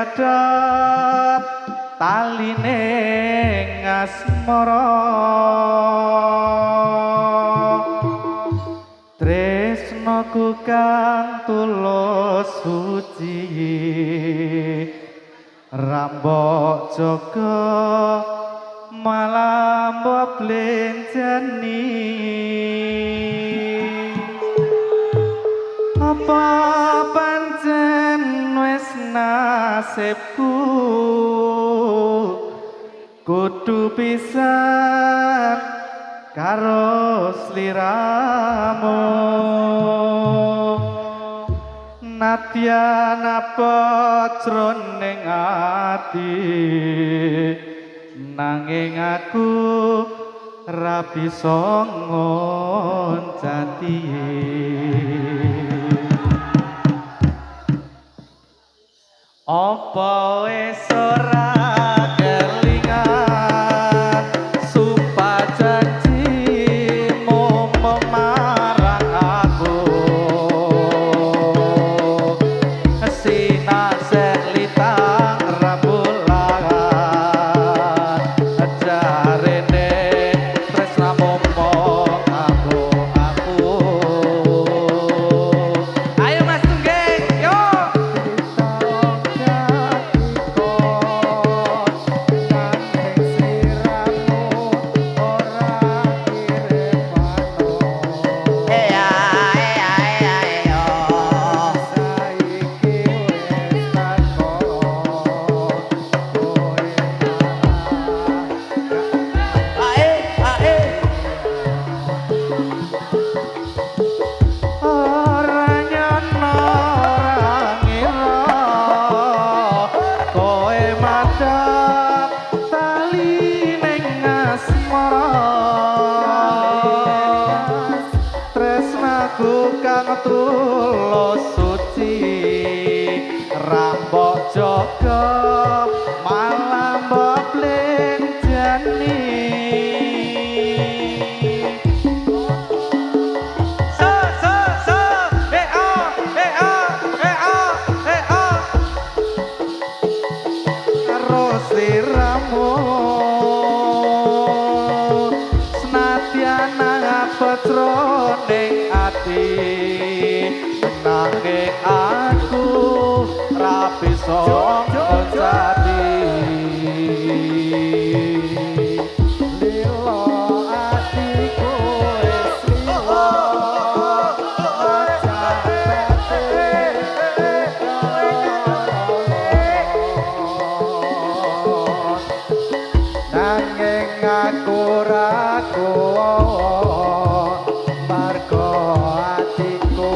madhep taline ngasmara tresnaku kang tulus suci rambok jaga malam blenjani apa pancen wis nasibku kudu pisan karo sliramu nadyan apa jroning ati nanging aku ra bisa ngoncati apa wis ora tulus suci rambok jaga malam blenjani karo sliramu senadyan ngapetro ning ati nanging aku ra bisa ngoncati lilo atiku wis lilo nanging aku ra kuat margo atiku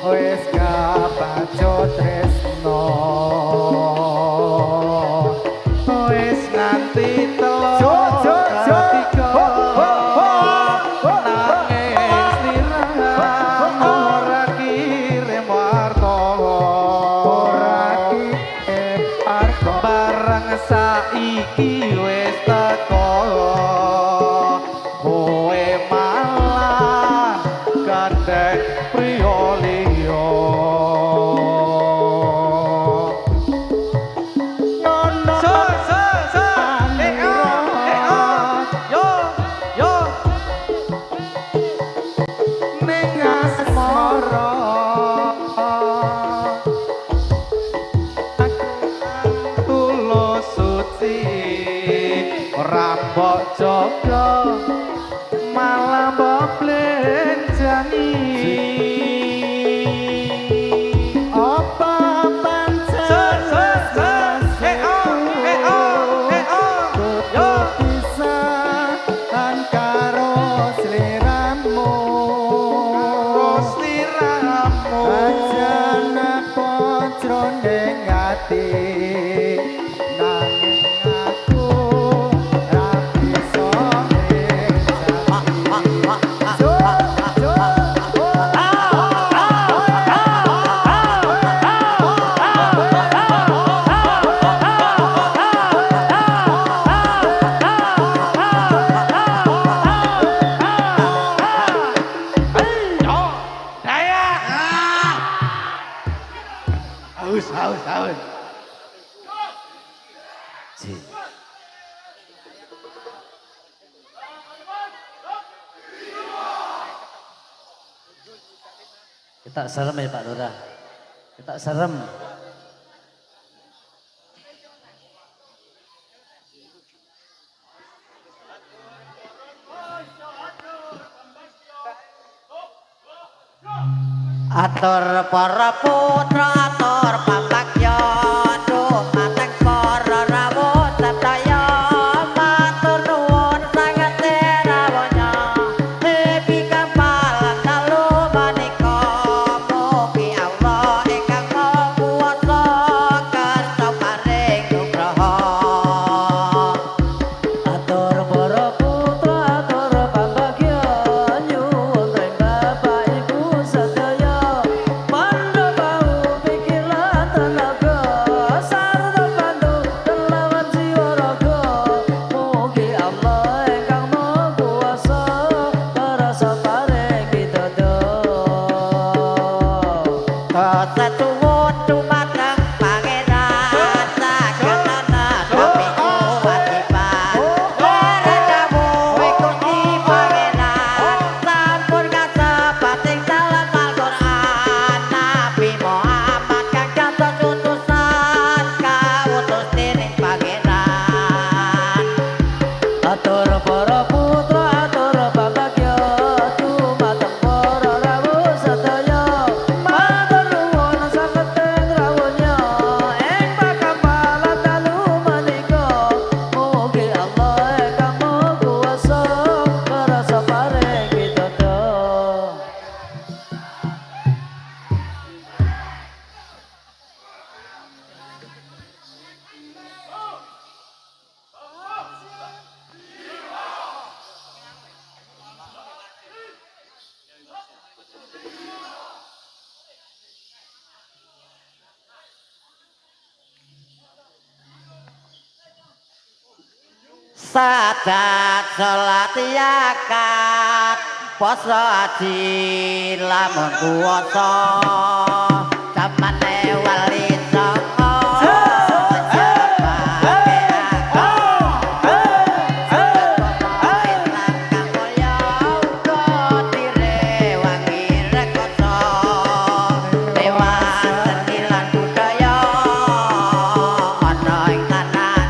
wis kabaco tresno wis nganti telo katiga nanging sliramu ora kirim warta barang saiki wis teko kowe malah gandeng priya liya ning asmara tulus suci rambok jaga malam blenjani apa pancen yo pisahan karo sliramu ajan apa jroning ati nanging aku ra bisa haus. Ji. Kita serem ya Pak Lurah. Kita serem. Atur para putra atur pambagya dumateng para rawuh sedaya matur nuwun sanget rawuhnya hebi kapalan dalu manika mugi Allah ingkang maha kuwasa kersa paring nugraha atur para putra atur pambagya nyuwun ring bapak ibu sedaya pandha bau pikiran tenaga sarta bantu telawan jiwa raga mugi Allah ingkang maha kuwasa kersa paring pituduh Kesetuwun dumateng pangeran sakenana tapi kewajiban Beredamu ikuti pangeran sampun kasepating dalam Al-Quran Nabi Muhammad kang dados utusan kautus dening pangeran Atur para putra atur pambagya dumateng para rawuh sedaya matur nuwun sanget rawuhnya ing pakampalan dalu menika mugi Allah ingkang maha kuwasa kersa paring pituduh Sadat salat yakat poso haji lamun kuwasa jamane wali songo jabake Islam kang mulya uga direwangi rekoso dewan seni lan budaya ana ing tanah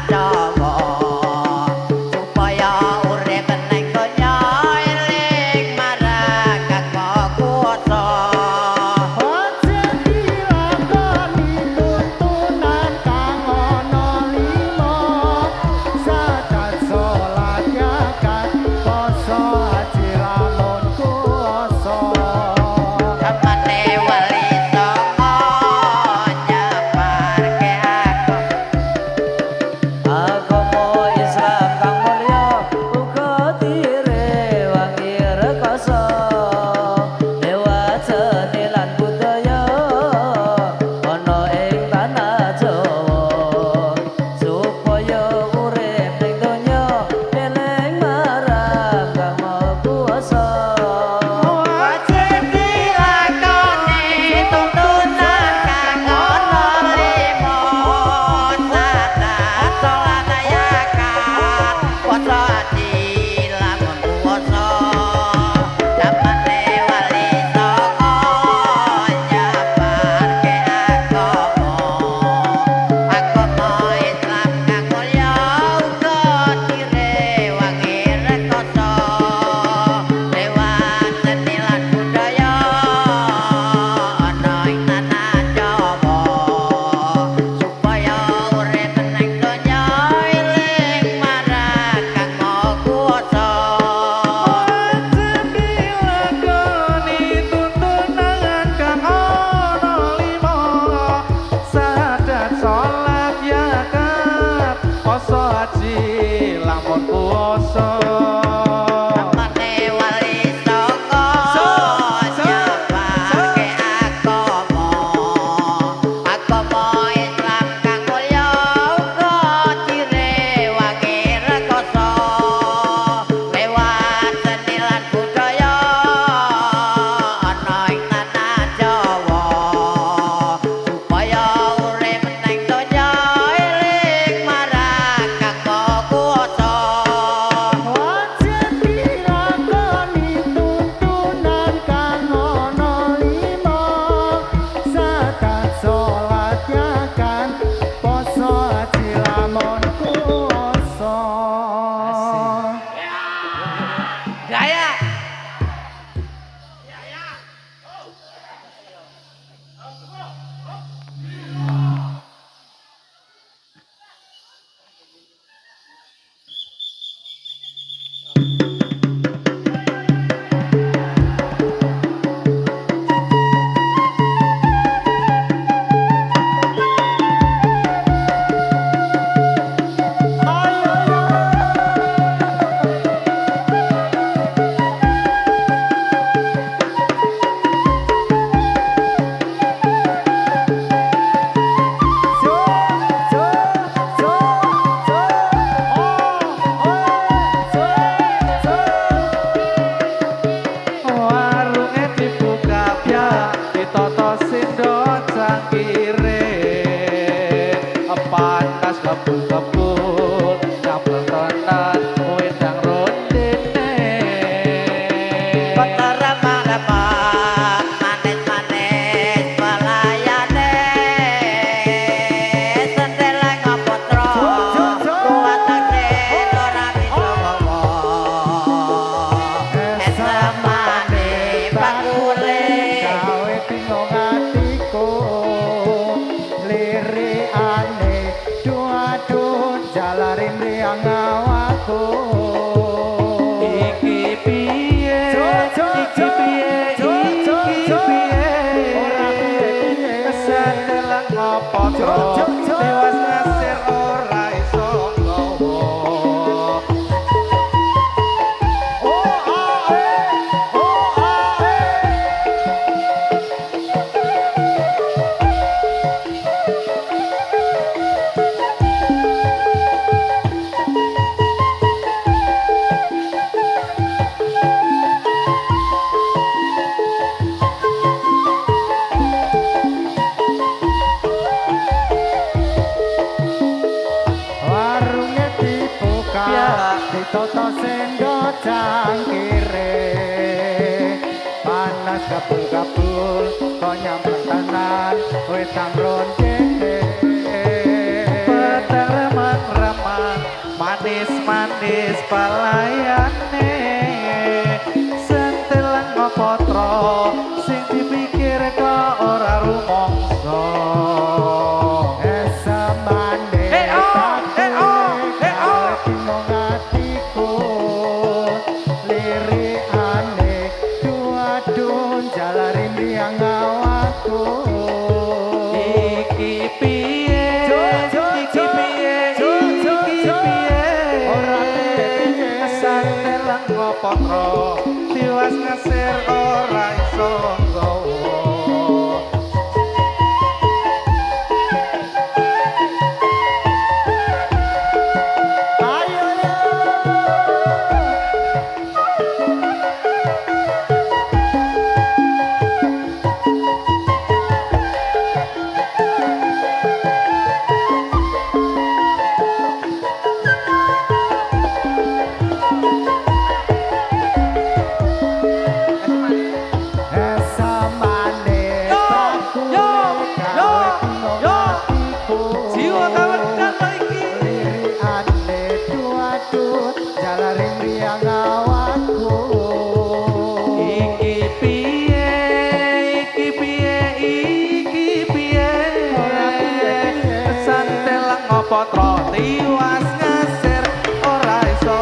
Jawa supaya urip ning donya eling marang Kang Maha Kuwasa kire panas kebul-kebul nyampleng tenan wedang rondene remang-remang manis-manis pelayane sendeleng ngopotro kuatane ora bisa ngomong esemane bakule gawe bingung hatiku lirikane duadun jalarin riang awakku iki piye iki piye iki piye ora piye kesendelan ngopo tro tewas ngasir ora iso nggawa warungnya dibuka ditoto sendo cangkire panas kabul-kabul kok nyampleng tenan wedang rondene petang remang-remang manis-manis pelayane sentelan ngopotro sing dipikir kok ora rumangsa esamane bingung hatiku lirikane duadun jalarin riang awakku iki piye iki piye iki piye ora piye sentelan ngopotro tiwas ngasir ora iso nggawa ayo yo esamane bakule gawe bingung hatiku jiwa kawan iki lirikane duadun jalarin riang awakku iki piye iki piye iki piye ora piye santelang ngopo tro tiwas ngasir ora iso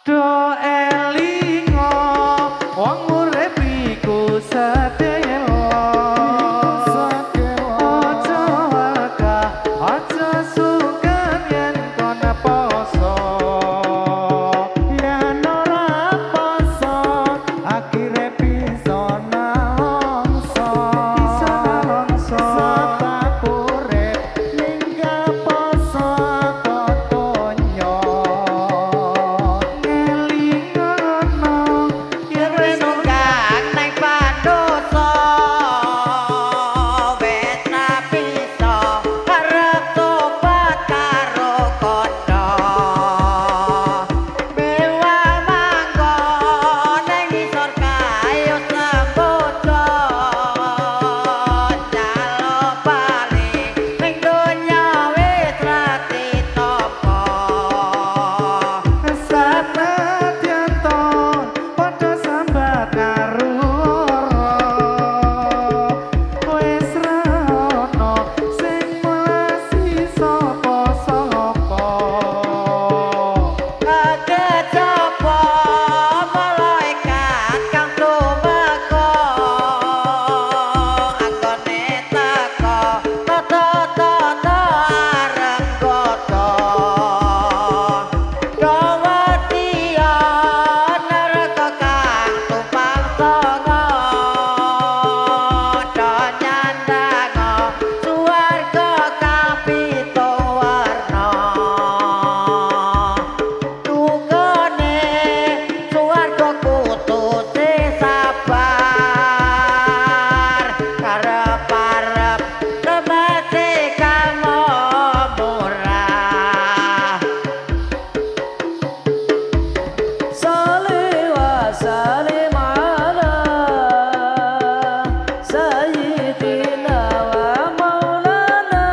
do elingo wong urip iku sedelo aja wakah aja sungkan yen kono poso yen ora poso akhire bisa nalongso sebab urip ninggal poso kok donya kejaba malaikat kang tumeka anggone teka tata-tata arep goto dawatiya neraka kang tumpang sanga danyandanga suwarga kang pitung warna tugane suwarga kutuse sabar karep-arep remete kang murah Salli wa sallim ala Sayyidina wa maulana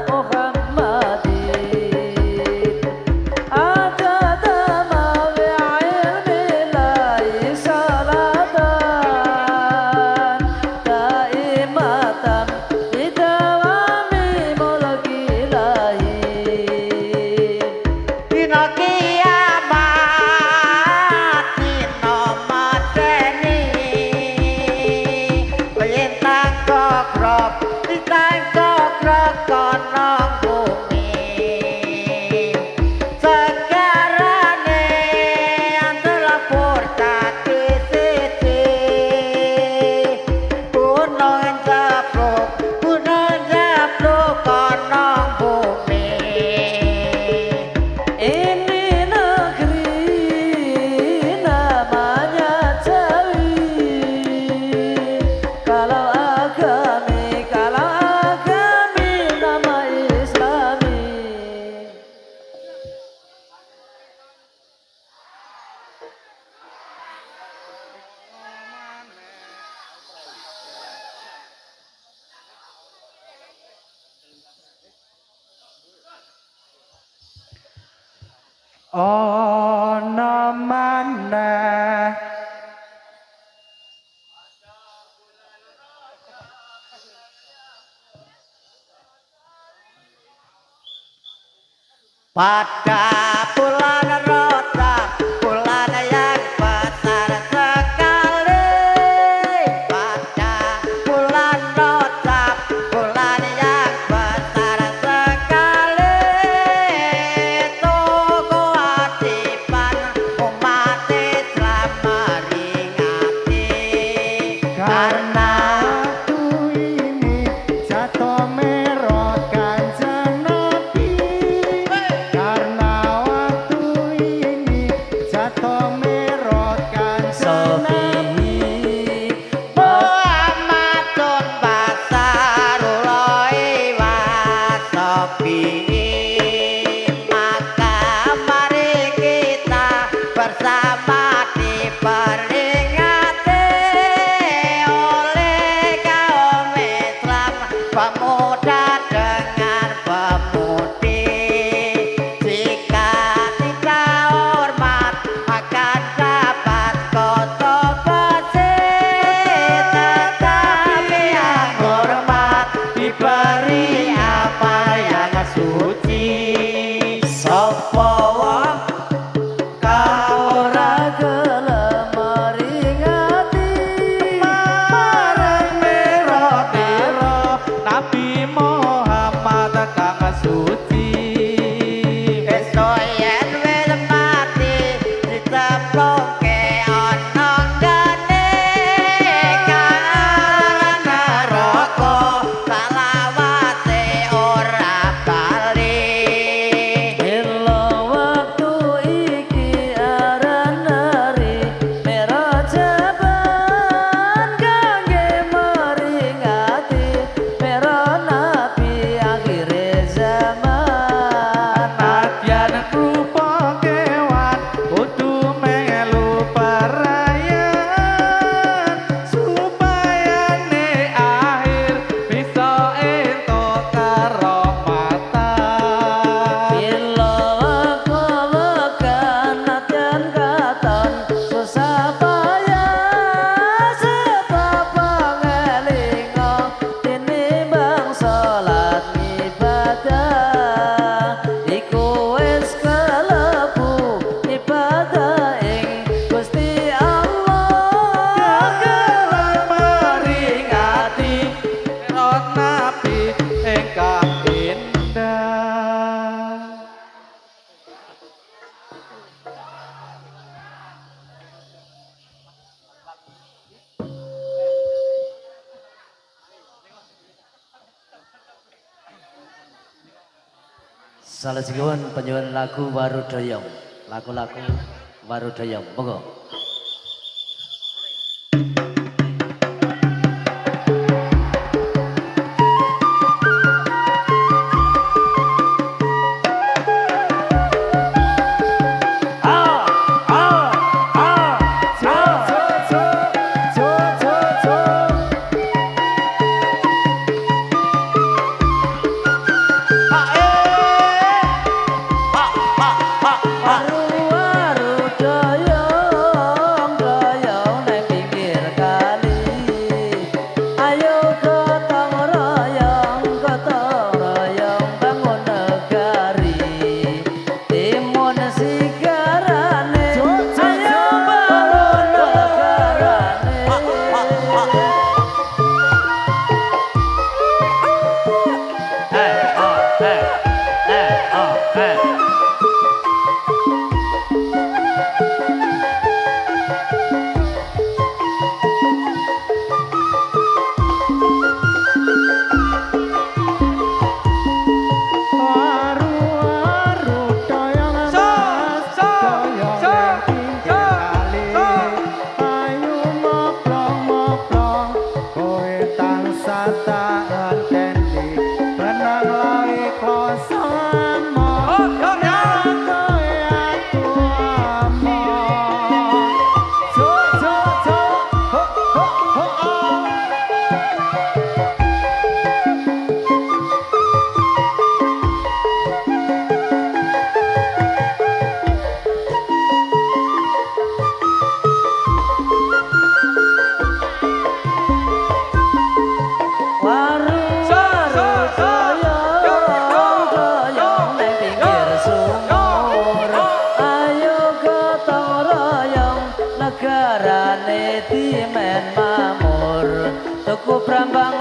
Muhammadin Adada ma bi ilmillahi salatan Daimatan bidawami mulkilahi dina kiamat dina mateni lintang kokrok kono bumi sekarane antara portati siji gunung jabluk kono bumi Ini negeri namanya Jawi Kalau agami nama Islami ana maneh pada bulan Rajab bulan yang besar sekali pada bulan Rajab bulan yang besar sekali toko adipan umat Islam meringati karena waktu ini jatuh merot kanjeng Nabi karena waktu ini jatuh merot kanjeng Nabi Muhammadun basarullahi wa sahbihi maka mari kita bersama diperingati oleh kaum Islam pemuda dengan pemudi jika tidak hormat akan dapat kotor bersih tetapi yang hormat diberi apa yang suci sopo kau ora Salajengipun penyuwun lagu Warudoyong. Lagu-lagu Warudoyong. Monggo.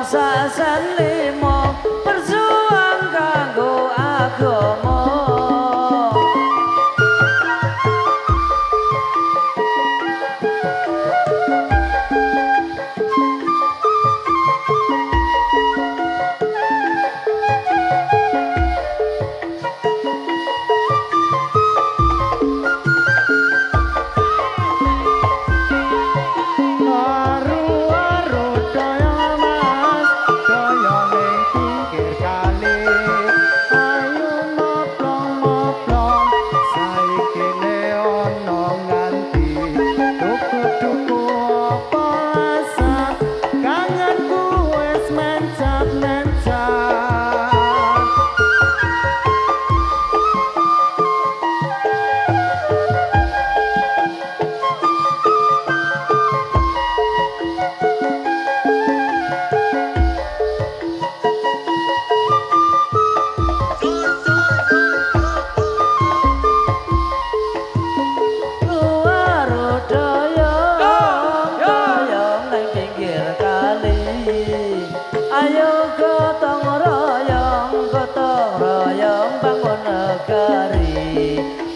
Sasan limo berjuang kanggo agama.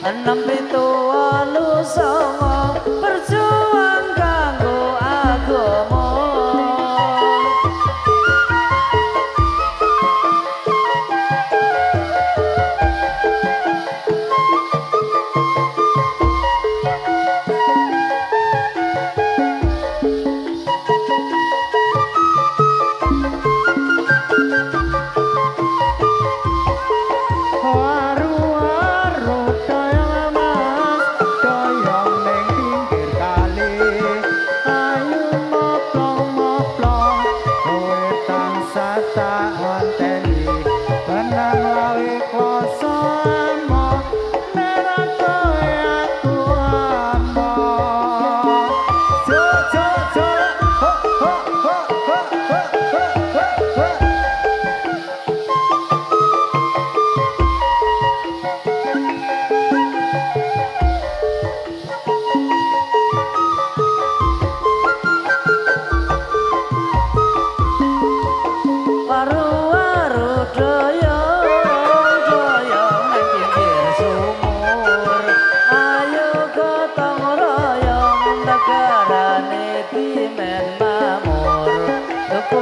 Enam pitu walu songo berjuang kanggo agama.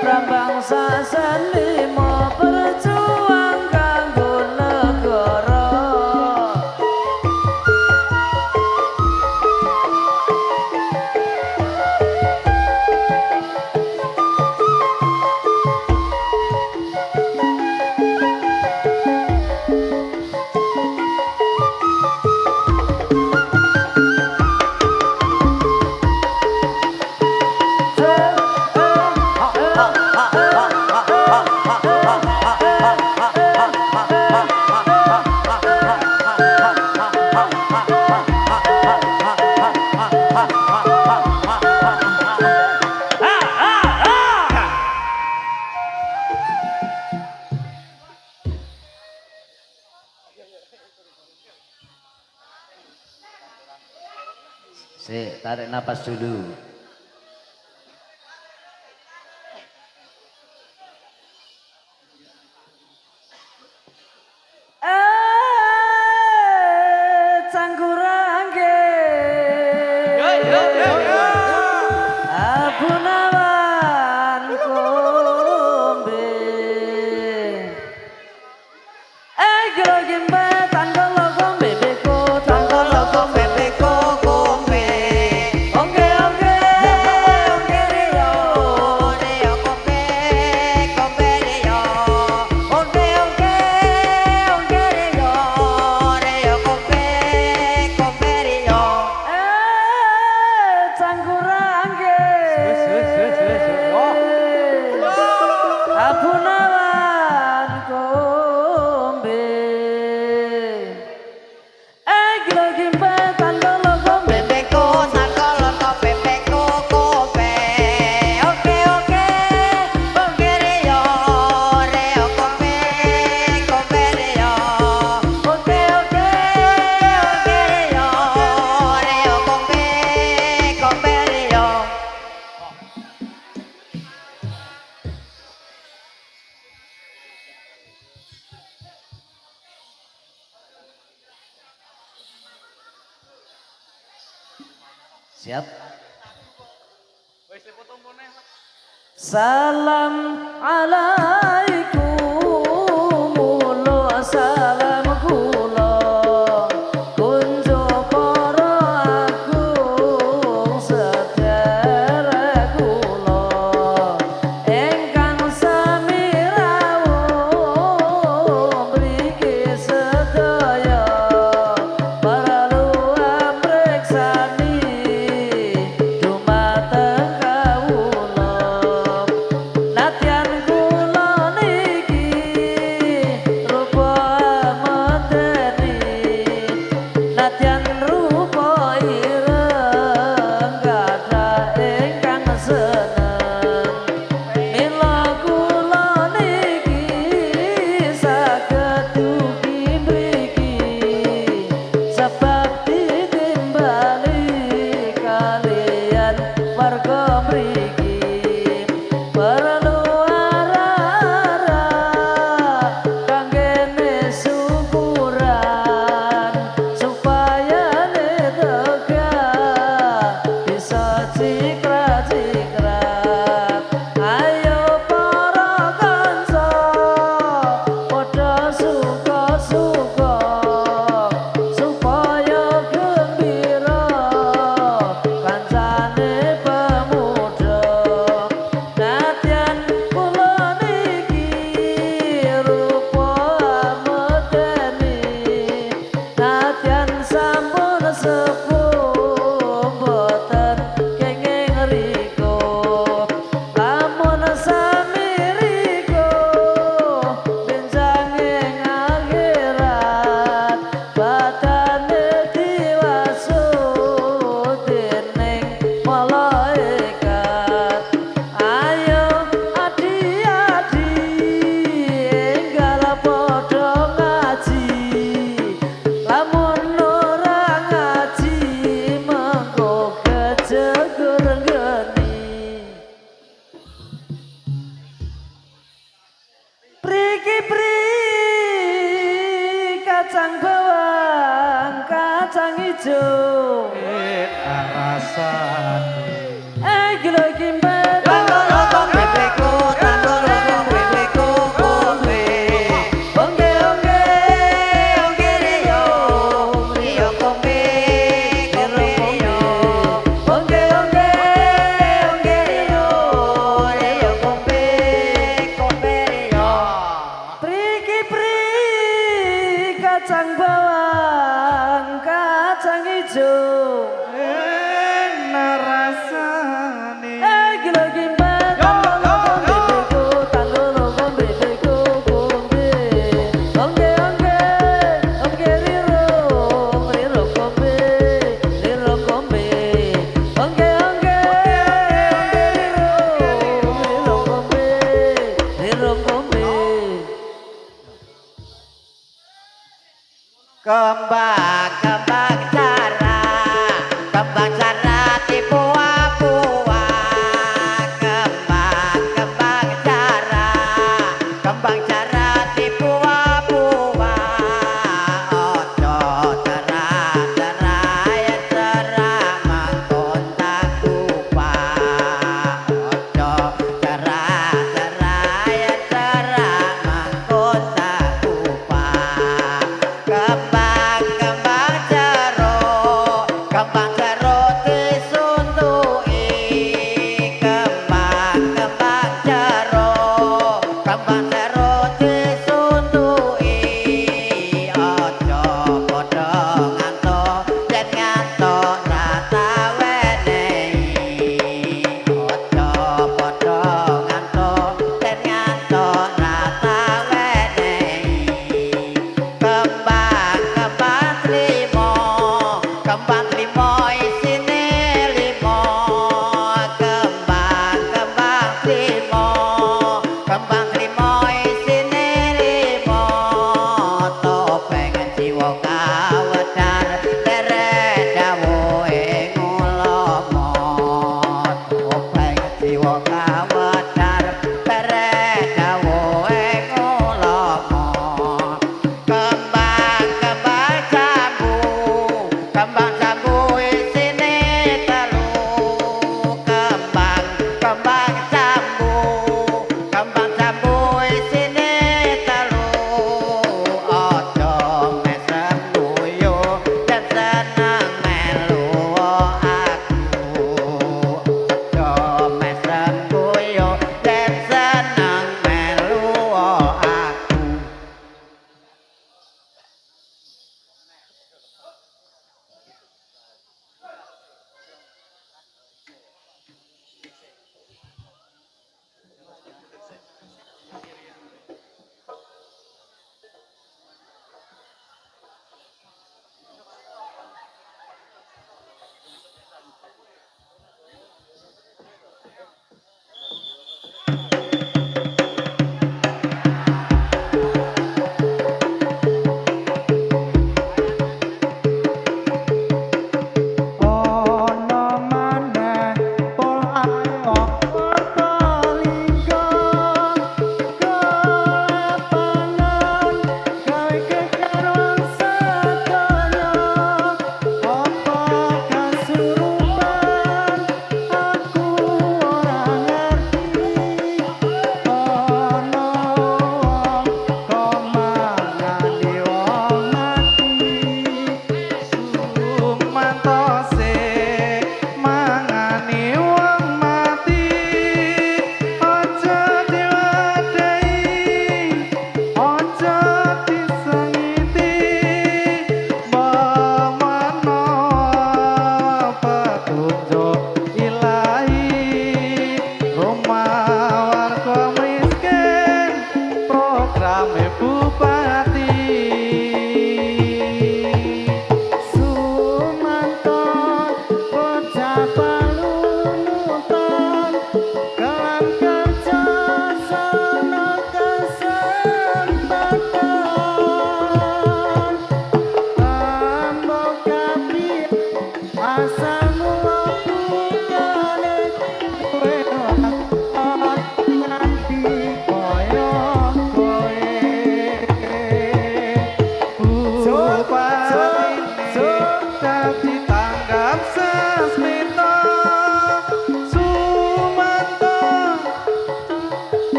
Prambang sasan limo berjuang kanggo negara. Sik, tarik napas dulu. Cangkurangge Abu Nawan Kombe Gilogimbe Tanggolo Kombe Beko Tanggolo Kombe Beko Kombe Ongge Ongge Ongge Rio Rio kombe kombe rio onde onge onge rio rio kombe kombe rio Cangkurangge Abu Nawan Kombe Gilogimbe Tanggolo Kombe bebeko sakolo ko bebeko kombe oke oke onge rio rio kombe kombe rio oke oke onge rio rio kombe kombe rio Siap? Salam alaikum mulo salam kula kunjo para agung sedherek kula ingkang sami rawuh mriki sedaya perlu amriksani dumateng kawula nadyan kula niki rupa medeni nadyan rupa ireng kathah ingkang seneng mila kula niki saged dugi mriki sebab ditimbali kalian warga mriki perlu arah-arah kanggene syukuran supaya tegak bisa cikrat-cikrat ayo para kanca padha suka-suka supaya gembira kancane pemuda nadyan kula niki rupa medeni nadyan sampun sepuh boten kenging riko lamun sami riko benjang ing akhirat badane diwasut dening malaikat ayo adi-adi enggal padha ngaji lamun ora ngaji mengko kejegur geni priki-pri kacang bawang kacang ijo gilogimbe tanggolo kombe bebeko tanggolo kombe bebeko kombe onge onge onge rio rio kombe kombe rio onge onge onge rio rio kombe kombe rio priki-pri kacang bawang kacang ijo narasane gilogimbe tanggolo kombe beko tanggolo kombe beko kombe onge onge onge riro riro kombe onge onge onge riro kombe kembang kembang cara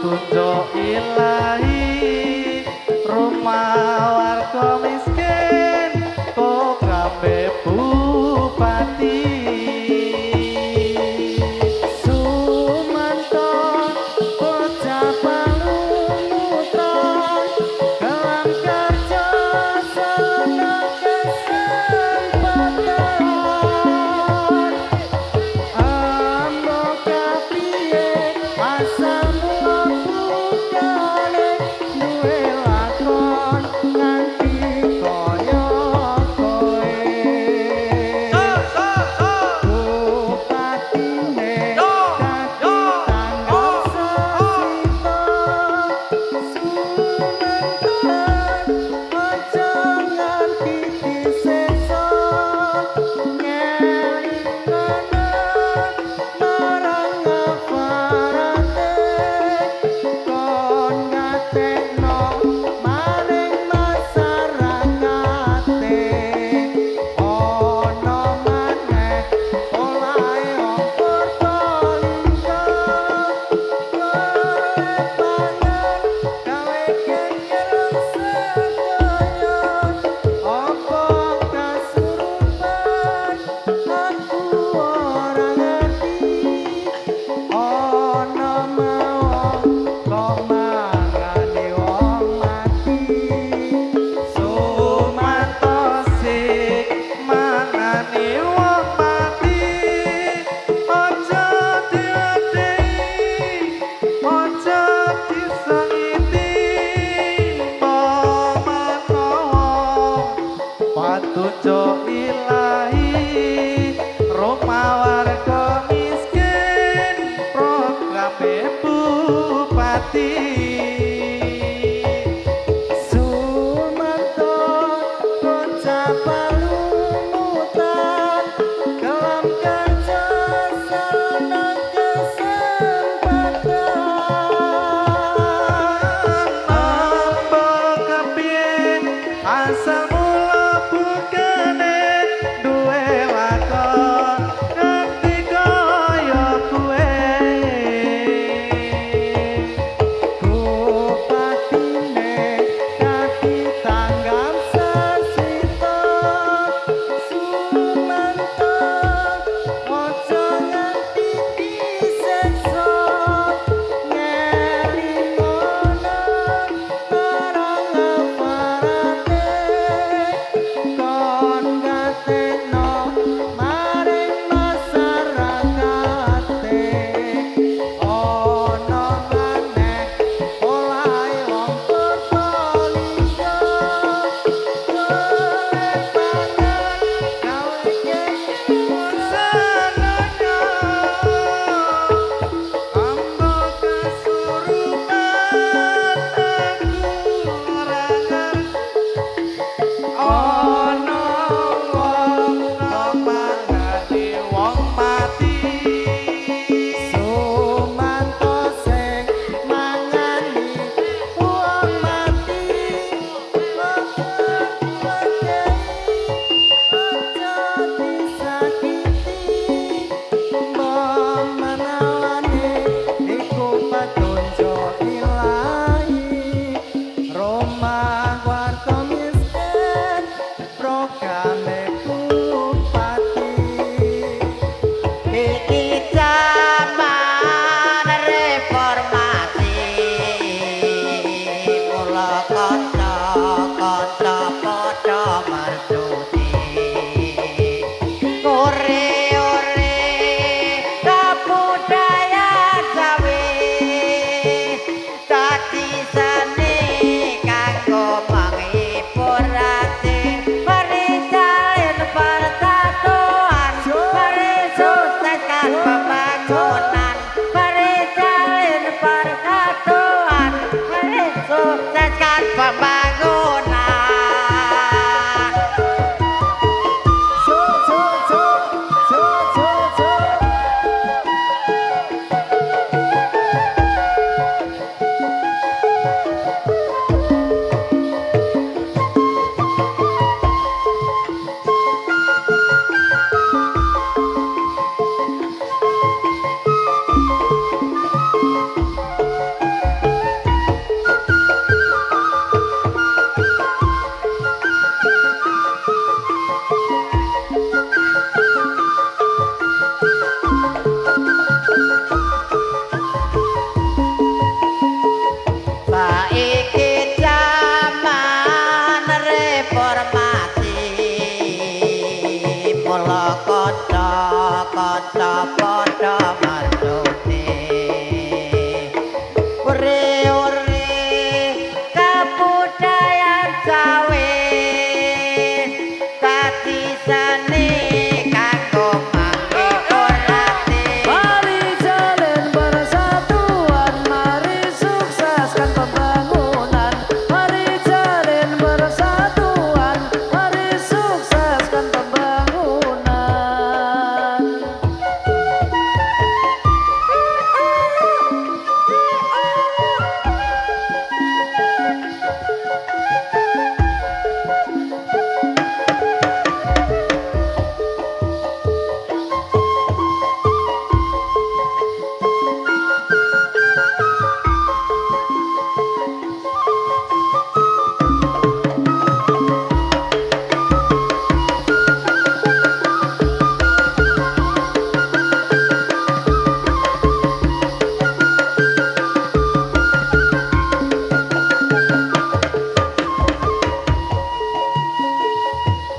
Tunjuk ilahi rumah warga miskin kok kabeh bupati Sumanto bocah palumutan kelam kerja seneng kesempatan ambo kapiye asalmu Tunjuk ilahi rumah warga miskin program bupati Sumanto bocah palumutan kelam kerja seneng kesempatan ambo kepiye asal ore-ore kabudayaan Jawi dadi seni kanggo menghibur ati mari jalin persatuan mari sukseskan pembangunan mari jalin persatuan mari sukseskan pembangunan. Saiki jaman reformasi mula kanca-kanca padha marsuti ore-ore kabudayaan Jawi dadi seni kanggo menghibur ati Mari jalin persatuan, mari sukseskan pembangunan. Mari jalin persatuan, mari sukseskan pembangunan.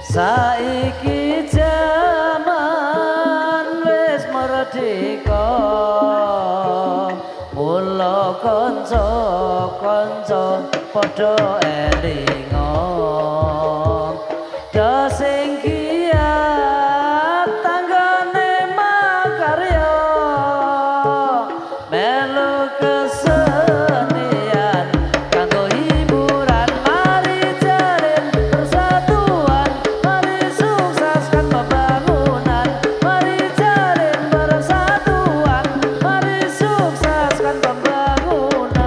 Saiki jaman wis merdeka, mula kanca-kanca padha elinga. Do sing giat tanggane makarya, melu kesenian kanggo hiburan. Mari jalin persatuan, mari sukseskan pembangunan. Mari jalin persatuan, mari sukseskan pembangunan.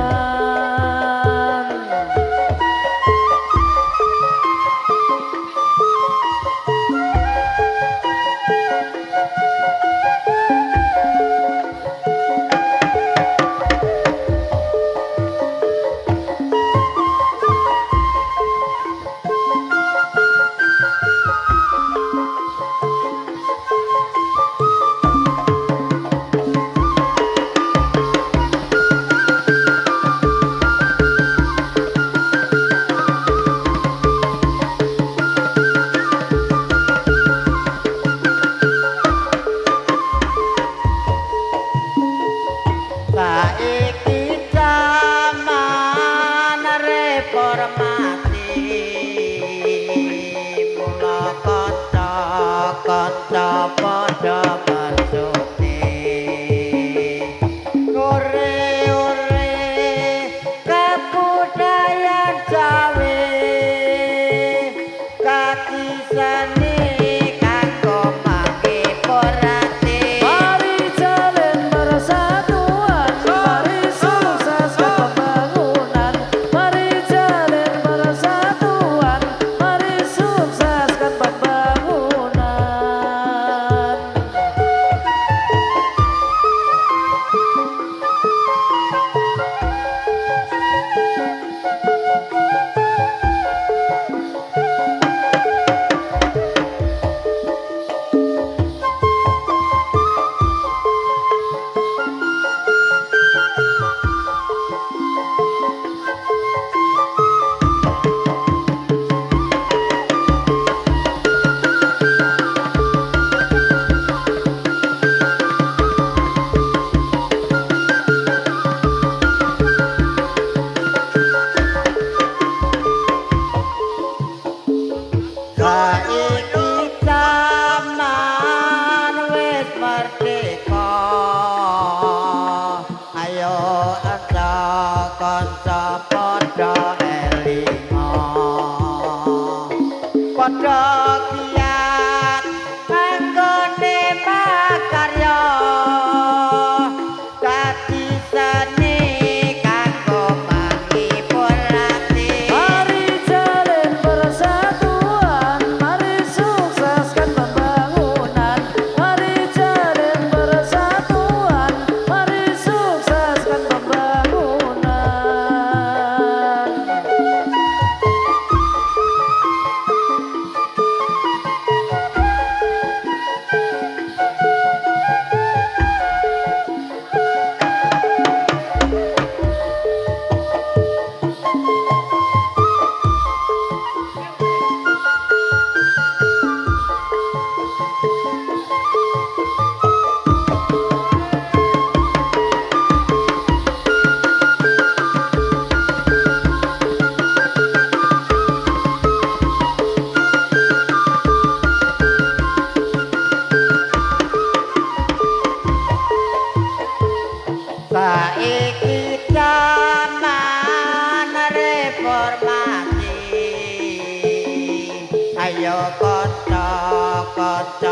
kanca